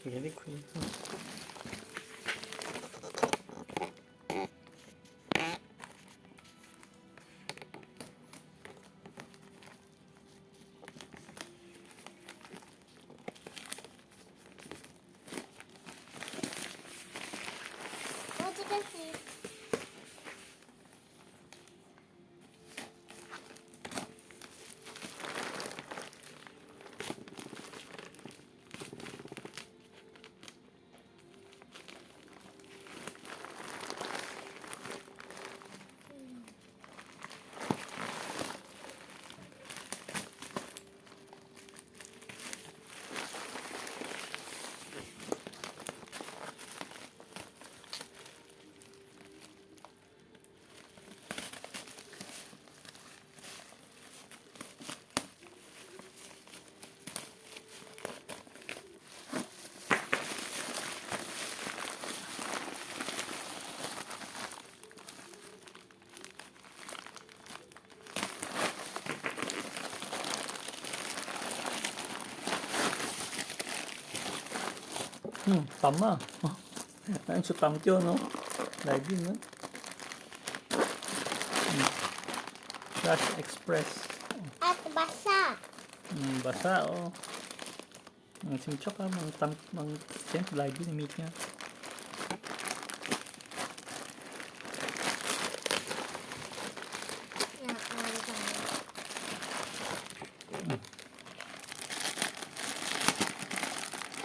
Really quick. What did I see? Tama. Ayun, so tamkyo, no? Live yun, no? Flash Express. At basa. Basa, oh. Ang simchok, siyempre, live yun, meet niya.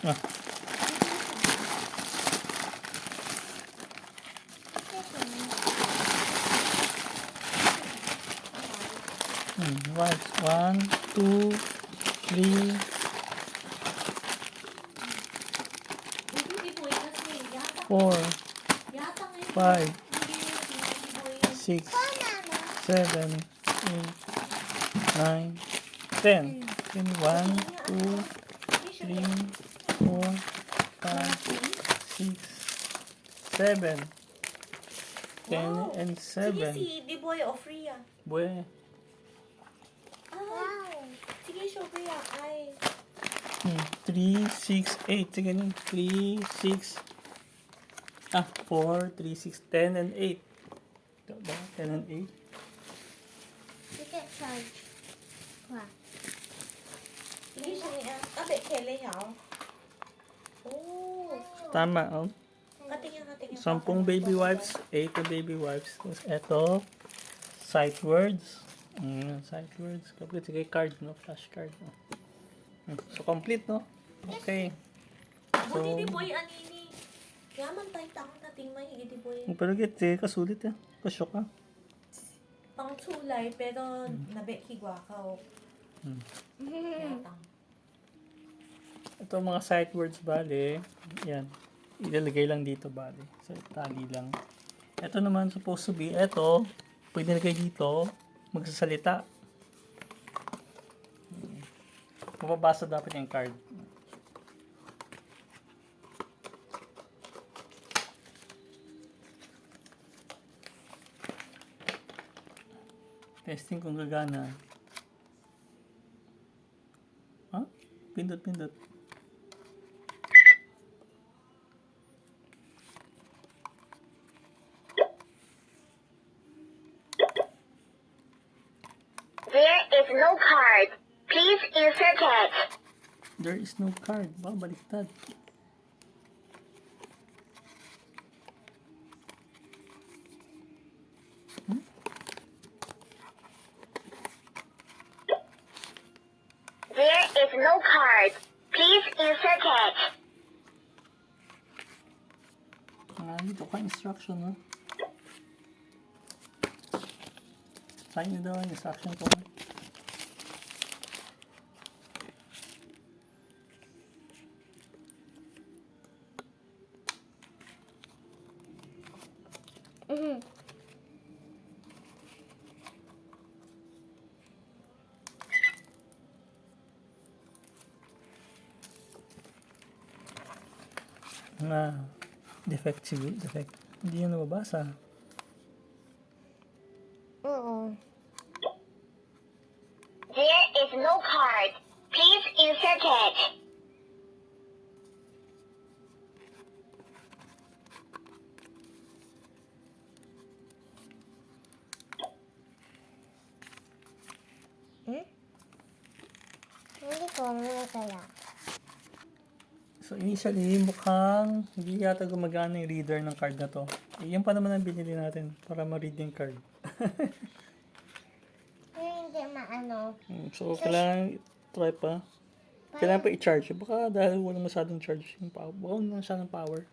Ah. Right. 1, 2, 3, 4, 5, 6, 7, 8, 9, 10. 1, 2, 3, 4, 5, 6, 7, 10, and 7. Sige si D-Boy o Freya. Bue. Sige, show Freya. Ay. 3, 6, 8. Sige nun. 3, 6. 4, 3, 6, 10, and 8. Ito ba? 10 and 8. You get charged. Wow. Sige siya niya. Abe, kele siya. Oh. Tama, oh. Katingin. 10 baby wipes, 8 na baby wipes. Tapos eto, sight words. Sight words. Complete. Sige, card, no? Flashcard. No? So, complete, no? Okay. So, Buti D-Boy, anini. Yaman tayo takong nating mahigit D-Boy. pero get, kasulit, eh. Kasyok ka. Pang tulay, pero nabe higwa ka o. Yatang. Ito mga sight words, bale. Yan. Ilalagay lang dito, bale. So, tali lang. Ito naman, supposed to be, ito, pwede nilagay dito, magsasalita. Mababasa dapat yung card. Testing kung gagana. Pindot. There is no card. Please insert it. There is no card. Baliktad. There is no card. Please insert it. Dito ka instruction, no? Sign nyo daw ang instruction ko. Defect. Hindi yan nababasa. There is no card. Please insert it. muna kaya. So initially, mukhang hindi yata gumagana yung reader ng card na to. Eh, yun pa naman ang binili natin para ma-read yung card. Hindi maano. So, kailangan try pa. Kailangan pa i-charge. Baka dahil walang masyadong charge yung power. Baka walang masyadong power.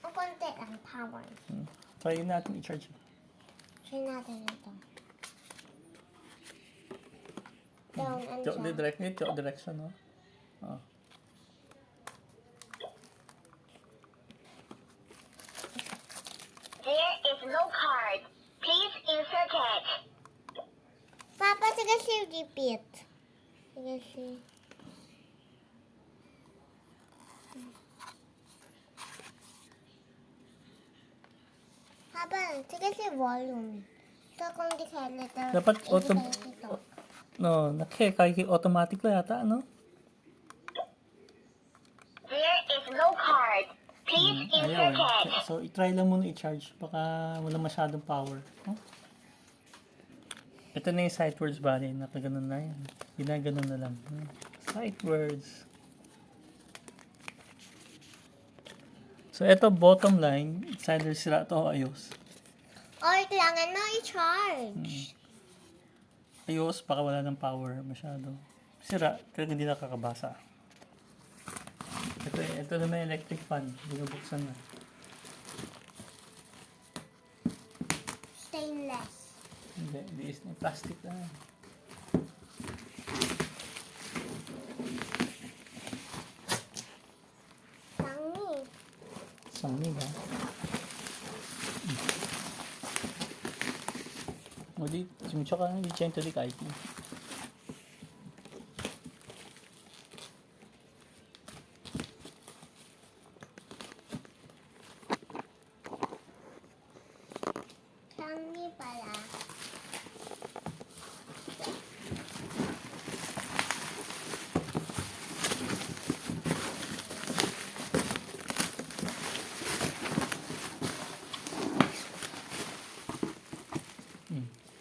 O konti ang power. Try natin i-charge. Try natin ito. Down and siya. Direction, no? Oh. There is no card. Please insert it. Papa, sige si repeat. Sige si. Papa, sige si volume. So kung di kaya letter. Dapat kahit automatic lang yata, ano? There is no card. Please insert Ayaw. it. So, i-try lang muna i-charge. Baka wala masyadong power. Huh? Ito na yung sight words bali. Nakaganon na yan. Ginaganon na lang. Sight words. So, ito bottom line. It's either sira ito o ayos. Or kailangan mo i-charge. Ayos, baka wala ng power masyado. Sira, kaya hindi nakakabasa. Ito naman yung electric fan. Binubuksan na. Stainless. Hindi is na plastic na. Tangi. Sangni ba? Di tsaka di 100 di kahit. Tangi pala.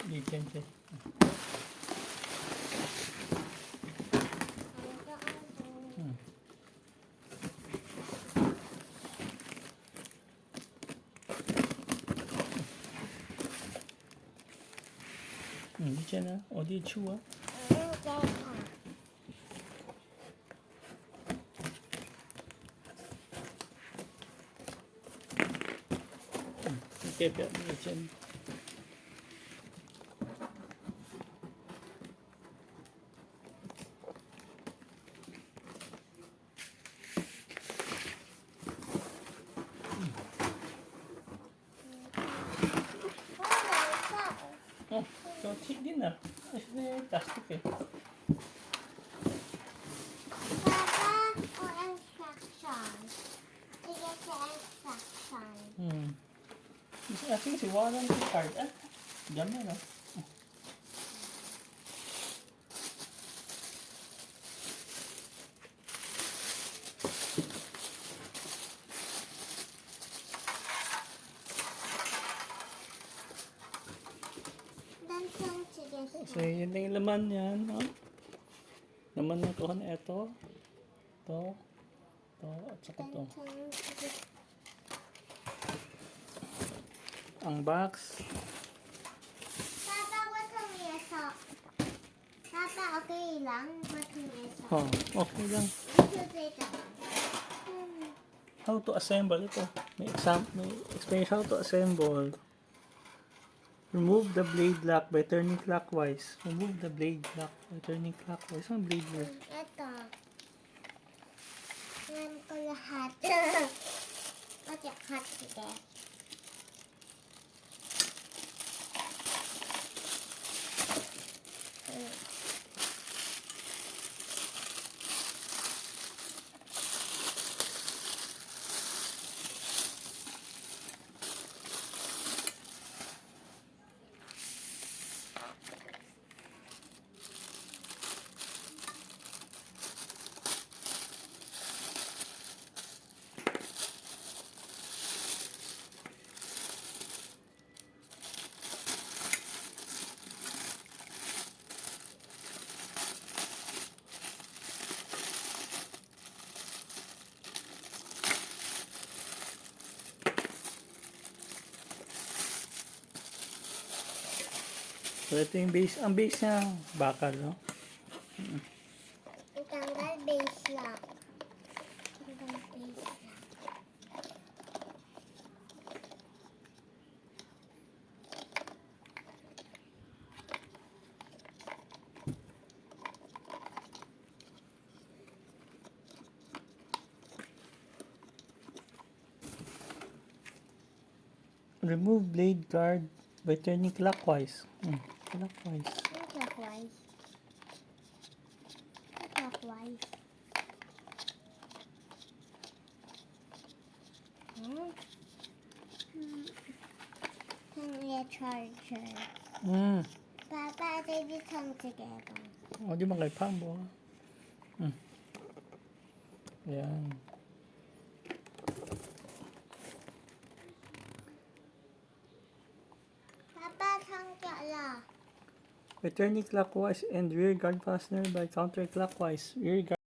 Di 100. Di dyan na. O di chua. Okay, pero di dyan. Oh, so cheap din na. Kasi plastic eh. Papa, o instructions. Sige si instruction. I think si warranty card. Diyan na, no? Dansang sige si. So, yun na yung laman yan, no? Laman ng kuhan ito. Ito. Ito. At saka ito. Dansang sige. Ang box. Papa, what's ang yeso? Papa, okay lang? What's ang yeso? Oh, okay lang. How to assemble ito. May explanation how to assemble. Remove the blade lock by turning clockwise. Remove the blade lock by turning clockwise. Ang blade lock? Ito. Alam ko lahat. Okay, hot sige. So, ito yung base. Ang base niya, bakal, no? Tanggal base lang. Tanggal base lang. Remove blade guard by turning clockwise. Clockwise. Clockwise. Clockwise. Hmm? Turn the charger. Papa, they become together. O, di man kay Pambo. Yan. Papa, tanggal. By turning clockwise and rear guard fastener by counterclockwise. Rear guard